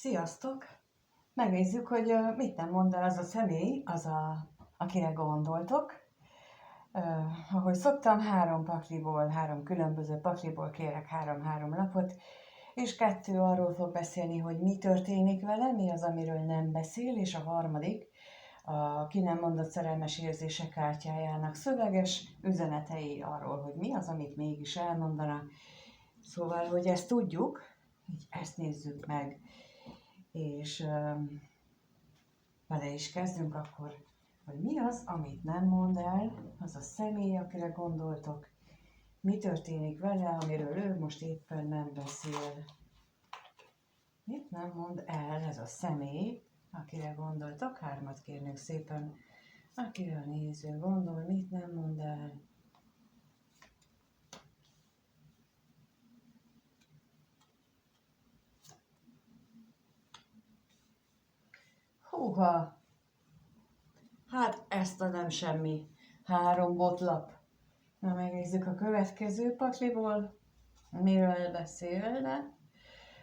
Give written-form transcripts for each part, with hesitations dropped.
Sziasztok! Megnézzük, hogy mit nem mond el az a személy, akire gondoltok. Ahogy szoktam, három különböző pakliból kérek három lapot, és 2 arról fog beszélni, hogy mi történik vele, mi az, amiről nem beszél, és a harmadik a ki nem mondott szerelmes érzések kártyájának szöveges üzenetei arról, hogy mi az, amit mégis elmondana. Szóval, hogy ezt tudjuk, így ezt nézzük meg, és vele is kezdünk akkor, hogy mi az, amit nem mond el, az a személy, akire gondoltok, mi történik vele, amiről ő most éppen nem beszél. Mit nem mond el ez a személy, akire gondoltok? 3 kérnék szépen, akire a néző gondol, mit nem mond el. Húha! Hát ezt a nem semmi. 3 botlap. Na, megnézzük a következő pakliból, miről beszélne,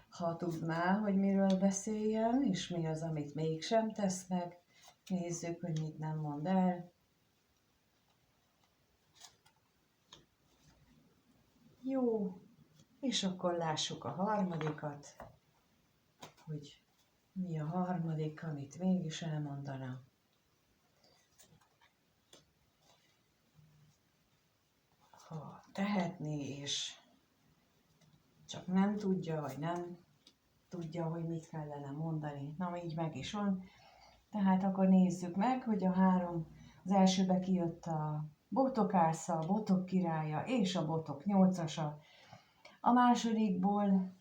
ha tudná, hogy miről beszéljen, és mi az, amit mégsem tesz meg. Nézzük, hogy mit nem mond el. Jó, és akkor lássuk a harmadikat, hogy mi a harmadik, amit mégis elmondana. Ha tehetné, és csak nem tudja, vagy nem tudja, hogy mit kellene mondani. Na, így meg is van. Tehát akkor nézzük meg, hogy az elsőbe kijött a botokásza, a botok királya és a botok 8-asa. A másodikból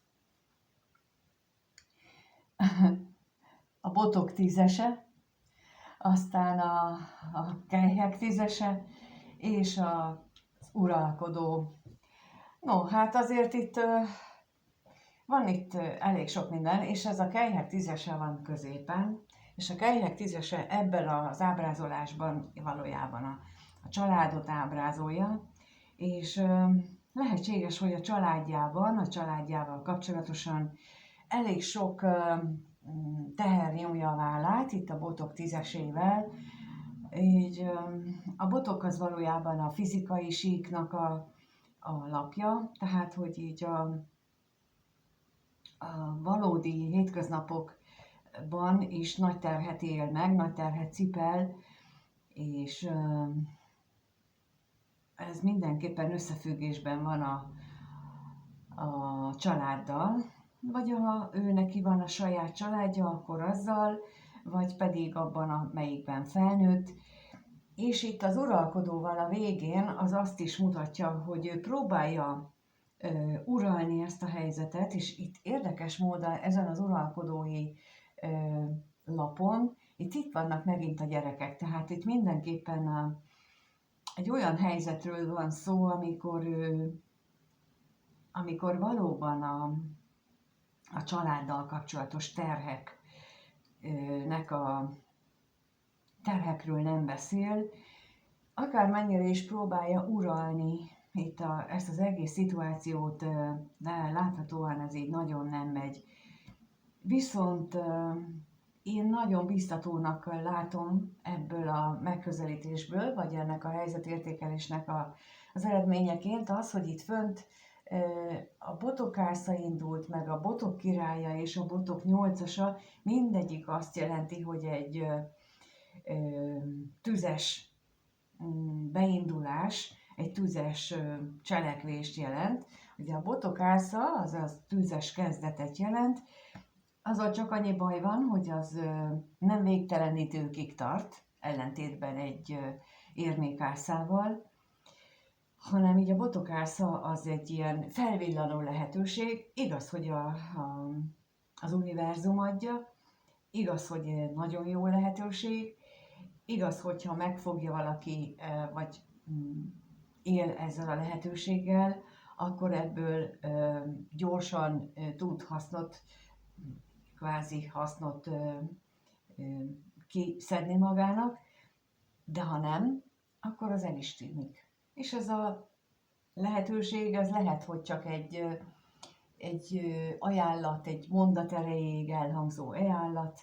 a botok 10-ese, aztán a kelyhek 10-ese és az uralkodó. No, hát azért van itt elég sok minden, és ez a kelyhek 10-ese van középen, és a kelyhek 10-ese ebben az ábrázolásban valójában a családot ábrázolja, és lehetséges, hogy a családjával kapcsolatosan elég sok teher nyomja a vállát, itt a botok 10-esével, így a botok az valójában a fizikai síknak a lapja, tehát hogy így a valódi hétköznapokban is nagy terhet él meg, nagy terhet cipel, és ez mindenképpen összefüggésben van a családdal, vagy ha ő neki van a saját családja, akkor azzal, vagy pedig abban, amelyikben felnőtt. És itt az uralkodóval a végén az azt is mutatja, hogy ő próbálja uralni ezt a helyzetet, és itt érdekes módon ezen az uralkodói lapon, itt vannak megint a gyerekek, tehát itt mindenképpen egy olyan helyzetről van szó, amikor valóban a családdal kapcsolatos terhekről nem beszél, akármennyire is próbálja uralni ezt az egész szituációt, de láthatóan ez így nagyon nem megy. Viszont én nagyon biztatónak látom ebből a megközelítésből, vagy ennek a helyzetértékelésnek az eredményeként az, hogy itt fönt a botokásza indult, meg a botok királya és a botok 8-asa, mindegyik azt jelenti, hogy egy tüzes beindulás, egy tüzes cselekvést jelent. Ugye a botokásza, azaz tüzes kezdetet jelent, azzal csak annyi baj van, hogy az nem végtelen időkig tart, ellentétben egy érmékászával, hanem így a botokásza az egy ilyen felvillanó lehetőség. Igaz, hogy az univerzum adja, igaz, hogy nagyon jó lehetőség, igaz, hogyha megfogja valaki, vagy él ezzel a lehetőséggel, akkor ebből gyorsan tud hasznot kiszedni magának, de ha nem, akkor az el is tűnik. És ez a lehetőség, az lehet, hogy csak egy ajánlat, egy mondat erejéig elhangzó ajánlat.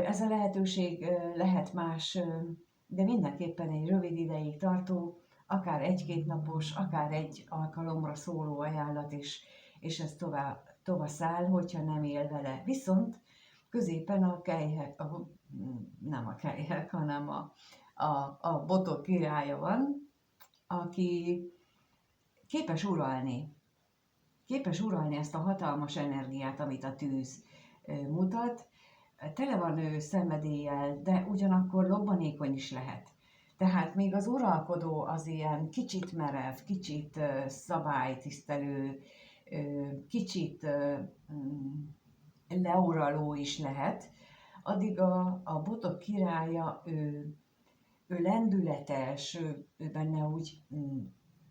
Ez a lehetőség lehet más, de mindenképpen egy rövid ideig tartó, akár egy-két napos, akár egy alkalomra szóló ajánlat is, és ez tovább száll, hogyha nem él vele. Viszont középen a kelyhek, nem a kelyhek, hanem a botok királya van, aki képes uralni. Képes uralni ezt a hatalmas energiát, amit a tűz mutat. Tele van ő szenvedéllyel, de ugyanakkor lobbanékony is lehet. Tehát még az uralkodó az ilyen kicsit merev, kicsit szabálytisztelő, kicsit leuraló is lehet, addig a botok királya, ő lendületes, ő benne úgy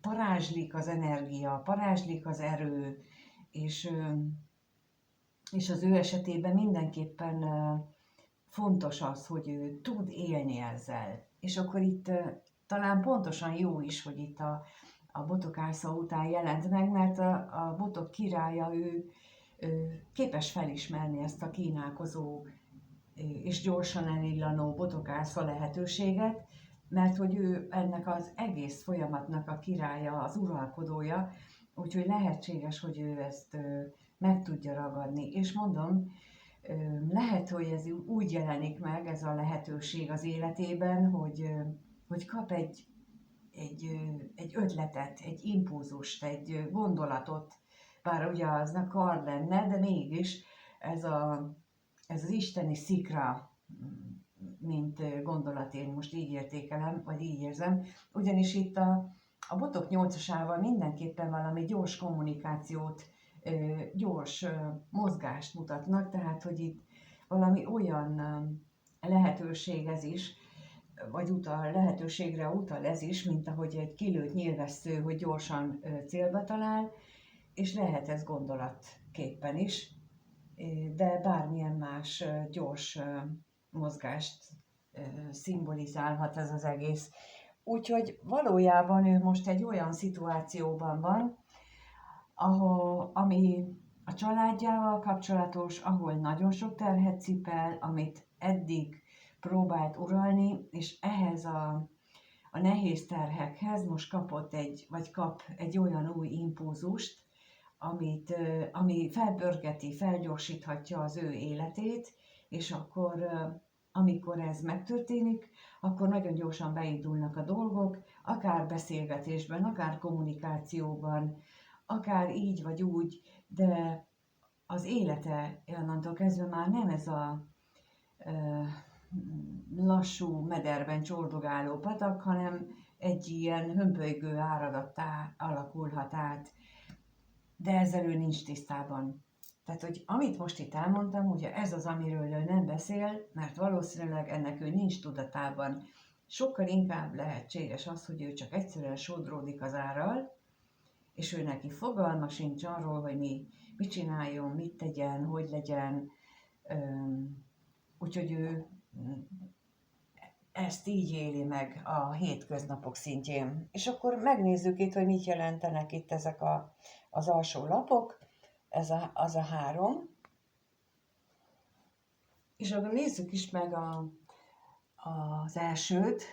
parázslik az energia, parázslik az erő, és az ő esetében mindenképpen fontos az, hogy ő tud élni ezzel. És akkor itt talán pontosan jó is, hogy itt a botok ásza után jelent meg, mert a botok királya, ő képes felismerni ezt a kínálkozó és gyorsan elillanó botokásza lehetőséget, mert hogy ő ennek az egész folyamatnak a királya, az uralkodója, úgyhogy lehetséges, hogy ő ezt meg tudja ragadni. És mondom, lehet, hogy ez úgy jelenik meg, ez a lehetőség az életében, hogy kap egy ötletet, egy impulzust, egy gondolatot, bár ugye az a kard lenne, de mégis ez az isteni szikra, mint gondolat, én most így értékelem, vagy így érzem, ugyanis itt a botok 8-asával mindenképpen valami gyors kommunikációt, gyors mozgást mutatnak, tehát hogy itt valami olyan lehetőség ez is, vagy lehetőségre utal ez is, mint ahogy egy kilőtt nyilvessző, hogy gyorsan célba talál, és lehet ez gondolatképpen is, de bármilyen más gyors mozgást szimbolizálhat ez az egész. Úgyhogy valójában ő most egy olyan szituációban van, ami a családjával kapcsolatos, ahol nagyon sok terhet cipel, amit eddig próbált uralni, és ehhez a nehéz terhekhez most kap egy olyan új impulzust, ami felpörgeti, felgyorsíthatja az ő életét, és akkor, amikor ez megtörténik, akkor nagyon gyorsan beindulnak a dolgok, akár beszélgetésben, akár kommunikációban, akár így vagy úgy, de az élete onnantól kezdve már nem ez a lassú mederben csordogáló patak, hanem egy ilyen hömpölygő áradattá alakulhat át, de ezzel ő nincs tisztában. Tehát, hogy amit most itt elmondtam, ugye ez az, amiről ő nem beszél, mert valószínűleg ennek ő nincs tudatában. Sokkal inkább lehetséges az, hogy ő csak egyszerűen sodródik az árral, és ő neki fogalma sincs arról, hogy mit csináljon, mit tegyen, hogy legyen. Úgyhogy ő ezt így éli meg a hétköznapok szintjén. És akkor megnézzük itt, hogy mit jelentenek itt ezek az alsó lapok, az a 3. És akkor nézzük is meg az elsőt.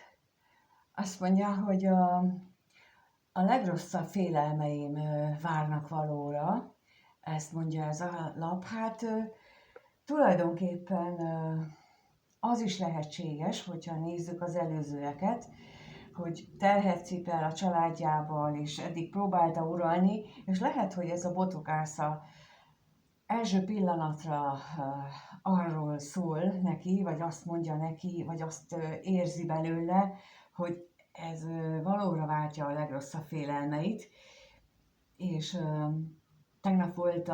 Azt mondja, hogy a legrosszabb félelmeim várnak valóra. Ezt mondja ez a lap. Hát tulajdonképpen az is lehetséges, hogyha nézzük az előzőeket, hogy terhet cipel a családjával, és eddig próbálta uralni, és lehet, hogy ez a botokásza első pillanatra arról szól neki, vagy azt mondja neki, vagy azt érzi belőle, hogy ez valóra váltja a legrosszabb félelmeit, és tegnap volt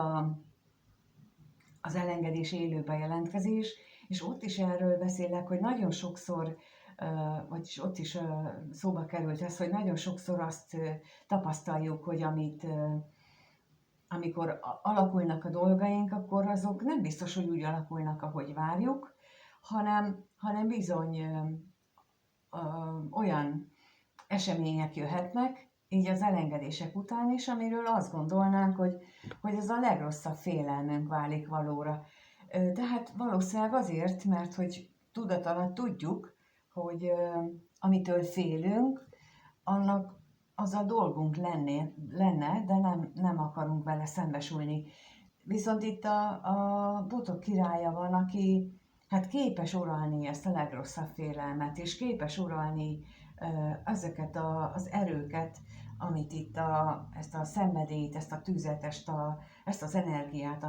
az elengedés élő bejelentkezés, és ott is erről beszélek, hogy nagyon sokszor, vagyis ott is szóba került ez, hogy nagyon sokszor azt tapasztaljuk, hogy amikor alakulnak a dolgaink, akkor azok nem biztos, hogy úgy alakulnak, ahogy várjuk, hanem bizony olyan események jöhetnek, így az elengedések után is, amiről azt gondolnánk, hogy ez a legrosszabb félelmünk válik valóra. Tehát valószínűleg azért, mert hogy tudat alatt tudjuk, hogy amitől félünk, annak az a dolgunk lenne, de nem akarunk vele szembesülni. Viszont itt a botok királya van, aki hát képes uralni ezt a legrosszabb félelmet, és képes uralni ezeket az erőket, amit itt ezt a szenvedélyt, ezt a tüzet, ezt az energiát,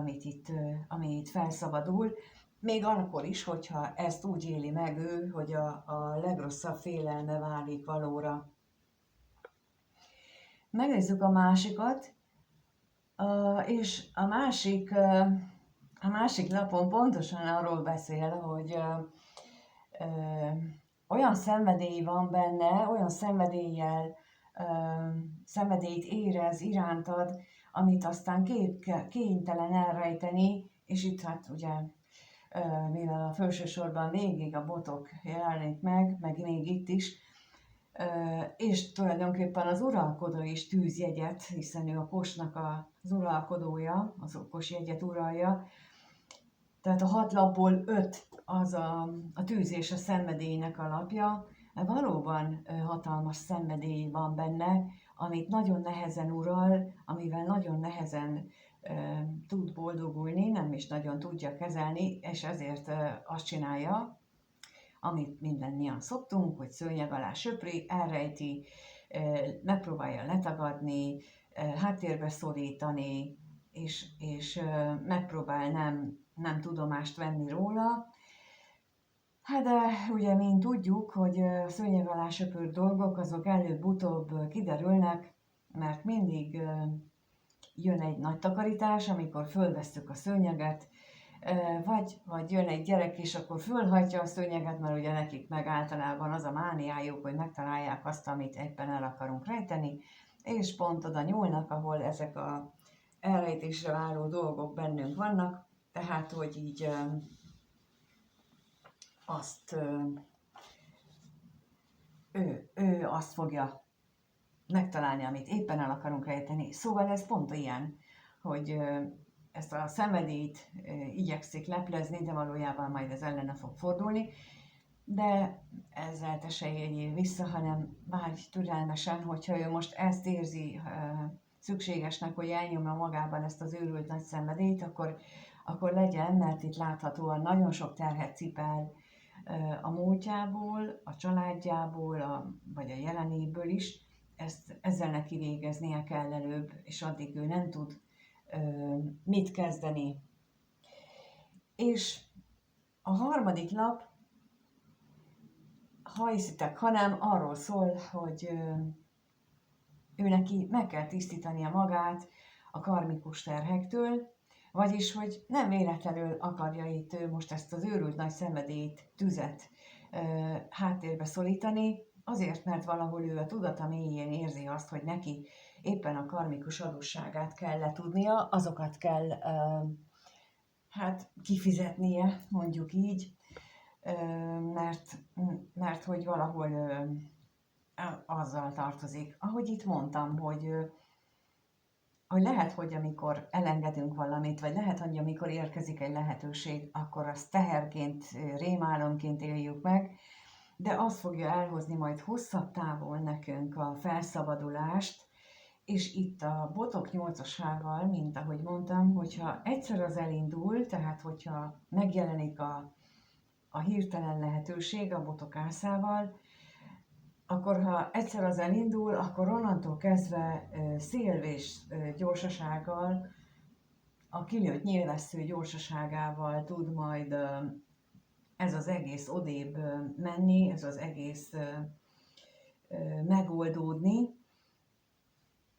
ami itt felszabadul, még akkor is, hogyha ezt úgy éli meg ő, hogy a legrosszabb félelme válik valóra. Megnézzük a másikat, és a másik lapon pontosan arról beszél, hogy olyan szenvedély van benne, olyan szenvedélyt érez irántad, amit aztán kénytelen elrejteni, és itt hát ugye, mivel a felsősorban végig a botok jelenik meg még itt is, és tulajdonképpen az uralkodó is tűz jegyet, hiszen ő a kosnak az uralkodója, az kos jegyet uralja. Tehát a 6 lapból 5 az a tűz és a szenvedélynek alapja. Valóban hatalmas szenvedély van benne, amit nagyon nehezen ural, amivel nagyon nehezen tud boldogulni, nem is nagyon tudja kezelni, és ezért azt csinálja, amit mindannyian szoktunk, hogy szőnyeg alá söpri, elrejti, megpróbálja letagadni, háttérbe szorítani, és megpróbál nem tudomást venni róla. Hát de ugye mind tudjuk, hogy a szőnyeg alá söpört dolgok azok előbb-utóbb kiderülnek, mert mindig jön egy nagy takarítás, amikor fölvesszük a szőnyeget, vagy jön egy gyerek és akkor fölhajtja a szőnyeget, mert ugye nekik meg általában az a mániájuk, hogy megtalálják azt, amit éppen el akarunk rejteni, és pont oda nyúlnak, ahol ezek a elrejtésre váró dolgok bennünk vannak, tehát hogy így ő azt fogja megtalálni, amit éppen el akarunk rejteni. Szóval ez pont ilyen, hogy ezt a szenvedélyt igyekszik leplezni, de valójában majd ez ellene fog fordulni. De ezzel te se éljél vissza, hanem várj türelmesen, hogyha ő most ezt érzi szükségesnek, hogy elnyomja magában ezt az őrült nagy szenvedélyt, akkor legyen, mert itt láthatóan nagyon sok terhet cipel a múltjából, a családjából, vagy a jelenéből is. Ezzel neki végeznie kell előbb, és addig ő nem tud mit kezdeni. És a harmadik lap, ha hiszitek, hanem arról szól, hogy ő neki meg kell tisztítania magát a karmikus terhektől, vagyis, hogy nem véletlenül akarja itt ő most ezt az őrült nagy szenvedélyt, tüzet háttérbe szorítani, azért, mert valahol ő a tudata mélyén érzi azt, hogy neki éppen a karmikus adósságát kell letudnia, azokat kell kifizetnie, mondjuk így, mert hogy valahol azzal tartozik. Ahogy itt mondtam, hogy lehet, hogy amikor elengedünk valamit, vagy lehet, hogy amikor érkezik egy lehetőség, akkor azt teherként, rémálomként éljük meg, de az fogja elhozni majd hosszabb távon nekünk a felszabadulást, és itt a botok 8-asával, mint ahogy mondtam, hogyha egyszer az elindul, tehát hogyha megjelenik a hirtelen lehetőség a botok ászával, akkor ha egyszer az elindul, akkor onnantól kezdve szélvés gyorsasággal, a kinőtt nyilvessző gyorsaságával tud majd ez az egész odébb menni, ez az egész megoldódni,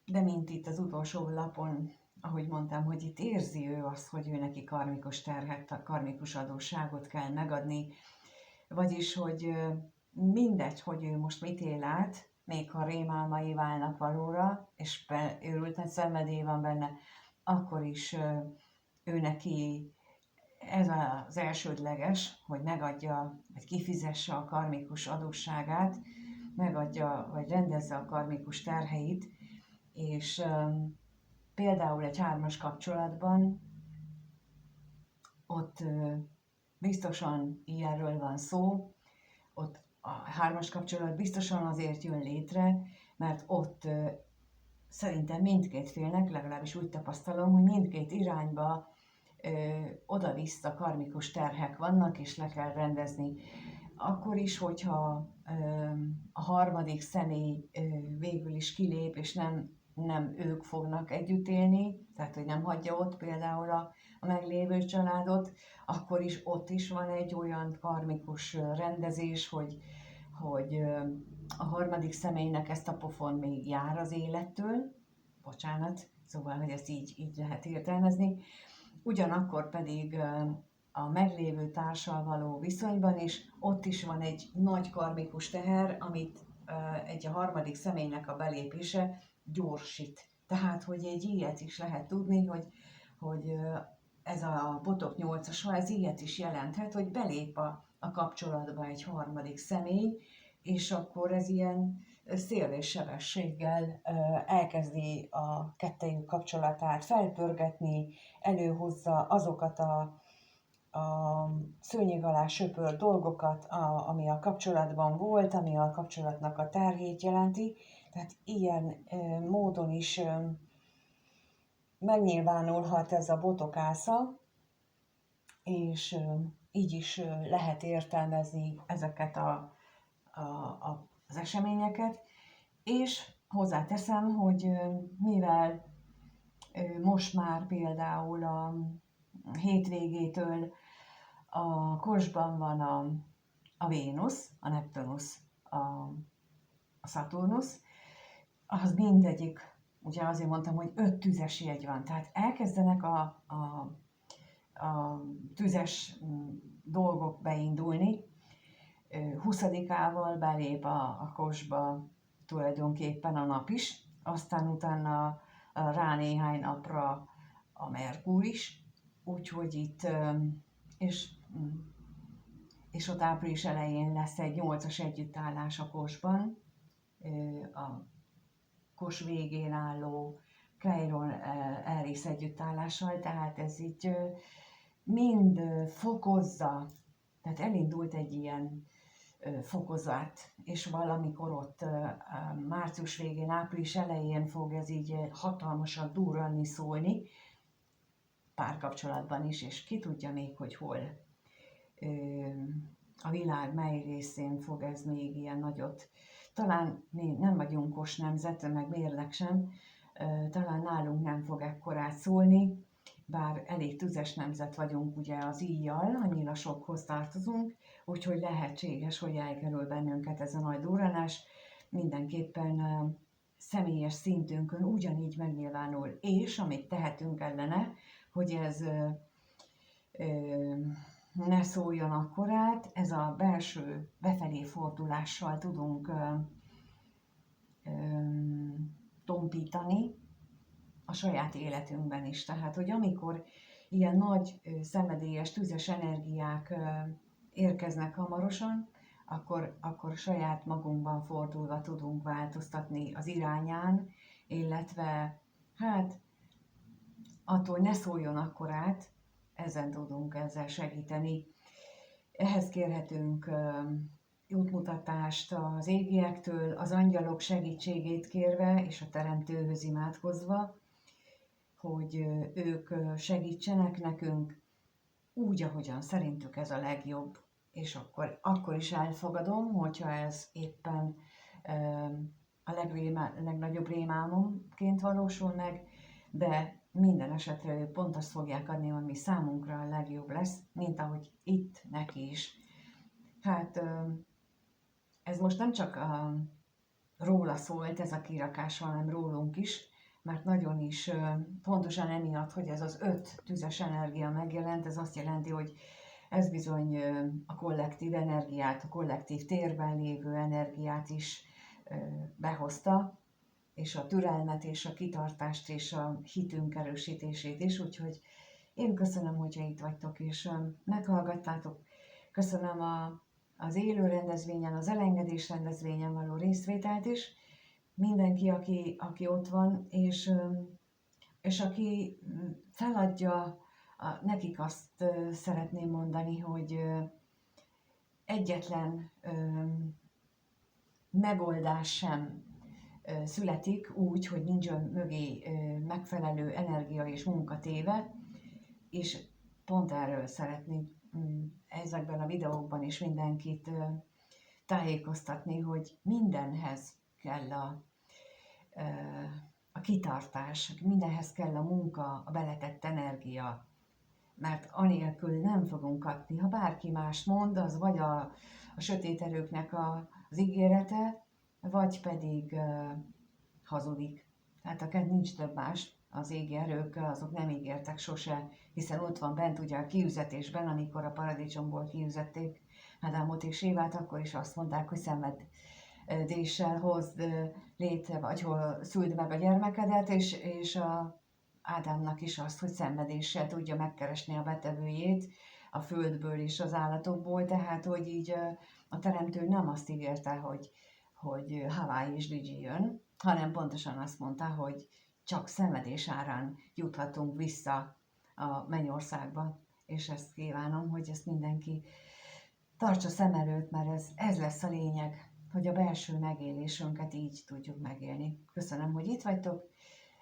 de mint itt az utolsó lapon, ahogy mondtam, hogy itt érzi ő azt, hogy ő neki karmikus terhet, karmikus adósságot kell megadni, vagyis, hogy mindegy, hogy ő most mit él át, még ha rémálmai válnak valóra, és őrült nagy szenvedély van benne, akkor is ő neki ez az elsődleges, hogy megadja, vagy kifizesse a karmikus adósságát, megadja, vagy rendezze a karmikus terheit, és például egy hármas kapcsolatban ott biztosan ilyenről van szó, ott a hármas kapcsolat biztosan azért jön létre, mert ott szerintem mindkét félnek, legalábbis úgy tapasztalom, hogy mindkét irányba oda-vissza karmikus terhek vannak, és le kell rendezni. Akkor is, hogyha a harmadik személy végül is kilép, és nem ők fognak együtt élni, tehát hogy nem hagyja ott például a meglévő családot, akkor is ott is van egy olyan karmikus rendezés, hogy a harmadik személynek ezt a pofon még jár az élettől, bocsánat, szóval, hogy ezt így lehet értelmezni, ugyanakkor pedig a meglévő társal való viszonyban is, ott is van egy nagy karmikus teher, amit egy a harmadik személynek a belépése gyorsít. Tehát, hogy egy ilyet is lehet tudni, hogy ez a botok 8-as, ez ilyet is jelenthet, hogy belép a kapcsolatba egy harmadik személy, és akkor ez ilyen szélés sebességgel elkezdi a kettejük kapcsolatát felpörgetni, előhozza azokat a szőnyeg alá söpört dolgokat, ami a kapcsolatban volt, ami a kapcsolatnak a terhét jelenti. Tehát ilyen módon is megnyilvánulhat ez a botokásza, és így is lehet értelmezni ezeket az eseményeket. És hozzáteszem, hogy mivel most már például a hétvégétől a Kosban van a Vénusz, a Neptunusz, a Szaturnusz, az mindegyik, ugye azért mondtam, hogy 5 tüzes jegy van, tehát elkezdenek a tüzes dolgok beindulni. 20-ával belép a Kosba tulajdonképpen a nap is, aztán utána rá néhány napra a Merkur is, úgyhogy itt, és ott április elején lesz egy 8-as együttállás a Kosban, a Kos végén álló Chiron Eris együttállással, tehát ez így mind fokozza, tehát elindult egy ilyen fokozat, és valamikor ott március végén, április elején fog ez így hatalmasan durranni, szólni, párkapcsolatban is, és ki tudja még, hogy hol. A világ mely részén fog ez még ilyen nagyot. Talán mi nem vagyunk Kos nemzet, meg mérleg sem, talán nálunk nem fog ekkorát szólni, bár elég tüzes nemzet vagyunk ugye az íjjal, annyira sokhoz tartozunk, úgyhogy lehetséges, hogy elkerül bennünket ez a nagy durranás. Mindenképpen személyes szintünkön ugyanígy megnyilvánul, és amit tehetünk ellene, hogy ez ne szóljon akkorát, ez a belső befelé fordulással tudunk tompítani a saját életünkben is. Tehát, hogy amikor ilyen nagy, szenvedélyes, tüzes energiák érkeznek hamarosan, akkor saját magunkban fordulva tudunk változtatni az irányán, illetve hát attól ne szóljon akkorát, ezen tudunk ezzel segíteni. Ehhez kérhetünk útmutatást az égiektől, az angyalok segítségét kérve és a Teremtőhöz imádkozva, hogy ők segítsenek nekünk úgy, ahogyan szerintük ez a legjobb, és akkor is elfogadom, hogyha ez éppen a legnagyobb rémálmomként valósul meg, de minden esetre ők pont azt fogják adni, ami számunkra a legjobb lesz, mint ahogy itt neki is. Hát ez most nem csak róla szólt ez a kirakás, hanem rólunk is, mert nagyon is pontosan emiatt, hogy ez az 5 tüzes energia megjelent, ez azt jelenti, hogy ez bizony a kollektív energiát, a kollektív térben lévő energiát is behozta, és a türelmet, és a kitartást, és a hitünk erősítését is, úgyhogy én köszönöm, hogyha itt vagytok, és meghallgattátok. Köszönöm az élő rendezvényen, az elengedés rendezvényen való részvételt is. Mindenki, aki ott van, és aki feladja, nekik azt szeretném mondani, hogy egyetlen megoldás sem születik úgy, hogy nincs mögé megfelelő energia és munka téve, és pont erről szeretnék ezekben a videókban is mindenkit tájékoztatni, hogy mindenhez kell a kitartás, mindenhez kell a munka, a beletett energia, mert anélkül nem fogunk kapni. Ha bárki más mond, az vagy a sötét erőknek az ígérete, vagy pedig hazudik. Tehát akár nincs több más, az égi erők azok nem ígértek sose, hiszen ott van bent ugye a kiüzetésben, amikor a paradicsomból kiüzették Ádámot és Évát, akkor is azt mondták, hogy szenvedéssel hozd létre, vagy hol szüld meg a gyermekedet, és Ádámnak is azt, hogy szenvedéssel tudja megkeresni a betevőjét a földből és az állatokból, tehát hogy így a teremtő nem azt ígérte, hogy Hawaii és Gigi jön, hanem pontosan azt mondta, hogy csak szenvedés árán juthatunk vissza a mennyországba, és ezt kívánom, hogy ezt mindenki tartsa szem előtt, mert ez lesz a lényeg, hogy a belső megélésünket így tudjuk megélni. Köszönöm, hogy itt vagytok,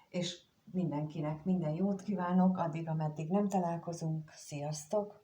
és mindenkinek minden jót kívánok, addig, ameddig nem találkozunk. Sziasztok!